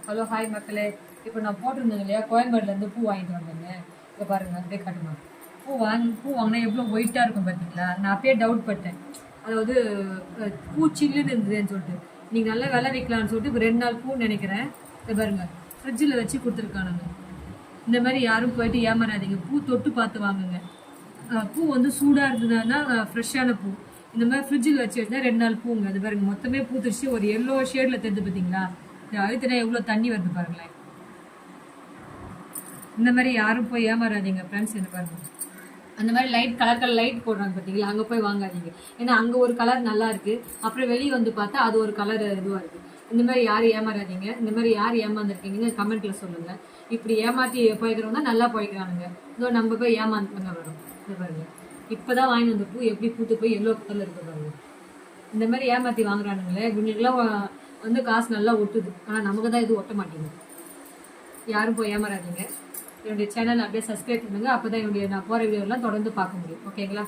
Hello hi மக்களே. இப்போ நான் போட்டிருந்தேன் இல்லையா, கோயம்பேடுலேருந்து பூ வாங்கிட்டு வந்தேங்க. இப்போ பாருங்கள், அப்படியே காட்டுமா. பூ வாங்கினா எவ்வளோ ஒயிட்டாக இருக்கும் பார்த்தீங்களா. நான் அப்பயே டவுட் பட்டேன், அதாவது பூ சில்லுன்னு இருந்ததுன்னு சொல்லிட்டு. நீங்கள் நல்லா விலை வைக்கலான்னு சொல்லிட்டு இப்போ 2 நாள் பூன்னு நினைக்கிறேன். இதை பாருங்கள், ஃப்ரிட்ஜில் வச்சு கொடுத்துருக்கானுங்க. இந்த மாதிரி யாரும் போயிட்டு ஏமாறாதீங்க, பூ தொட்டு பார்த்து வாங்குங்க. பூ வந்து சூடாக இருந்ததுன்னா ஃப்ரெஷ்ஷான பூ. இந்த மாதிரி ஃப்ரிட்ஜில் வச்சு வச்சுனா 2 நாள் பூங்க. அது பாருங்கள், மொத்தமே பூத்துருச்சு. ஒரு எல்லோ ஷேடில் தெரிஞ்சு பார்த்தீங்களா. அழுத்தினா எவ்வளோ தண்ணி வருது பாருங்களேன். இந்த மாதிரி யாரும் போய் ஏமாறாதீங்க ஃப்ரெண்ட்ஸ். என்ன பாருங்க, அந்த மாதிரி கலர் லைட் போடுறாங்க பார்த்தீங்களா, அங்கே போய் வாங்காதீங்க. ஏன்னா அங்கே ஒரு கலர் நல்லா இருக்கு, அப்புறம் வெளியே வந்து பார்த்தா அது ஒரு கலர் இதுவாக இருக்கு. இந்த மாதிரி யாரும் ஏமாறாதீங்க. இந்த மாதிரி யார் ஏமாந்துருக்கீங்கன்னு கமெண்ட்ல சொல்லுங்க. இப்படி ஏமாற்றி போய்க்கிறவங்க தான் நல்லா போய்க்கிறானுங்க. இதோ நம்ம போய் ஏமாந்துங்க வரும். இது பாருங்க, இப்போதான் வாங்கி வந்த பூ எப்படி பூத்து போய் எல்லோ கலர்ல இருக்கு பாருங்க. இந்த மாதிரி ஏமாற்றி வாங்குறானுங்களே, இவங்களுக்குலாம் வந்து காசு நல்லா ஒட்டுது. ஆனால் நமக்கு தான் இது ஒட்ட மாட்டேங்குது. யாரும் போய் ஏமாறாதீங்க. என்னுடைய சேனல் அப்படியே சப்ஸ்கிரைப் பண்ணுங்க. அப்போ தான் என்னுடைய நான் போகிற வீடியோலாம் தொடர்ந்து பார்க்க முடியும். ஓகேங்களா?